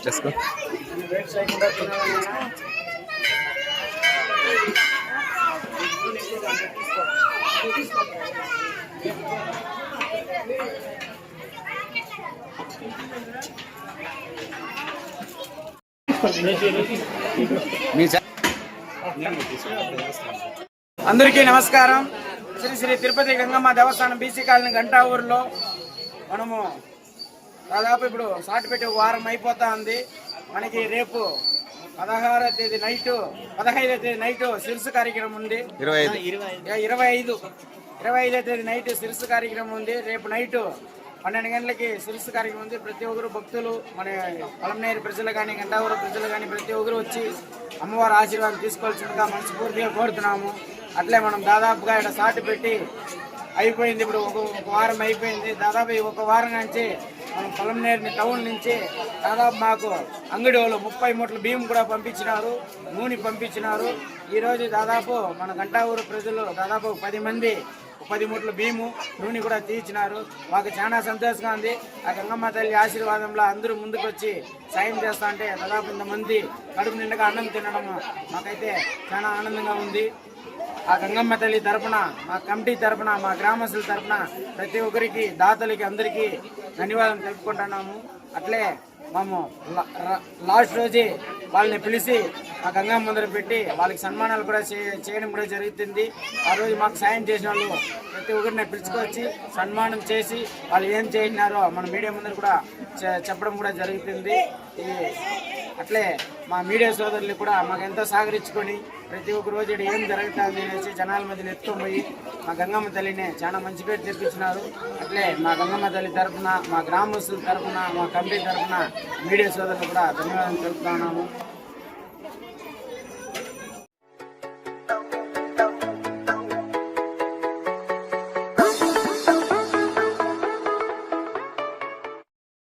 చేసుకో. అందరికీ నమస్కారం. శ్రీ శ్రీ తిరుపతి గంగమ్మ దేవస్థానం బీసీ కాలనీ గంటా ఊరిలో మనము దాదాపు ఇప్పుడు సాటి పెట్టి వారం అయిపోతా ఉంది. మనకి రేపు 16వ తేదీ నైటు 15వ తేదీ నైటు శిరస్సు కార్యక్రమం ఉంది. 25వ తేదీ నైటు శిరస్సు కార్యక్రమం ఉంది. రేపు నైటు 12 గంటలకి శిరస్సు కార్యక్రమం ఉంది. ప్రతి ఒక్కరు భక్తులు మన పలమనేరు ప్రజలు కానీ గంటావూరు ప్రజలు కానీ ప్రతి ఒక్కరు వచ్చి అమ్మవారి ఆశీర్వాదం తీసుకోవాల్సిందిగా మనస్ఫూర్తిగా కోరుతున్నాము. అట్లే మనం దాదాపుగా ఇక్కడ సాటి పెట్టి అయిపోయింది. ఇప్పుడు ఒక వారం అయిపోయింది. దాదాపు ఒక వారం నుంచి మనం పలమనేరు టౌన్ నుంచి దాదాపు మాకు అంగడి వాళ్ళు 30 మూటల బియ్యం కూడా పంపించినారు, నూనె పంపించినారు. ఈరోజు దాదాపు మన గంటావూరు ప్రజలు దాదాపు 10 మంది 10 మూటల బియ్యము నూనె కూడా తీర్చినారు. మాకు చాలా సంతోషంగా ఉంది. ఆ గంగమ్మ తల్లి ఆశీర్వాదంలో అందరూ ముందుకు వచ్చి సాయం చేస్తా అంటే దాదాపు ఇంతమంది కడుపు నిండుగా అన్నం తినడం మాకైతే చాలా ఆనందంగా ఉంది. ఆ గంగమ్మ తల్లి తరపున, మా కమిటీ తరపున, మా గ్రామస్తుల తరపున ప్రతి ఒక్కరికి దాతలకి అందరికీ ధన్యవాదాలు తెలుపుకుంటున్నాము. అట్లే మేము లాస్ట్ రోజే వాళ్ళని పిలిచి ఆ గంగమ్మ ముందర పెట్టి వాళ్ళకి సన్మానాలు కూడా చేయడం కూడా జరుగుతుంది. ఆ రోజు మాకు సాయం చేసిన వాళ్ళు ప్రతి ఒక్కరిని పిలుచుకొచ్చి సన్మానం చేసి వాళ్ళు ఏం చేసినారో మన మీడియా ముందర కూడా చెప్పడం కూడా జరుగుతుంది. అట్లే మా మీడియా సోదరులు కూడా మాకు ఎంతో సహకరించుకొని ప్రతి ఒక్క రోజు ఏం జరుగుతుంది అనేసి జనాల మధ్యలో ఎత్తుకొని మా గంగమ్మ తల్లిని చాలా మంచి పేరు తెప్పించినారు. అట్లే మా గంగమ్మ తల్లి తరఫున, మా గ్రామస్తుల తరఫున, మా కమిటీ తరఫున మీడియా సోదరులు కూడా ధన్యవాదాలు తెలుపుతున్నాము.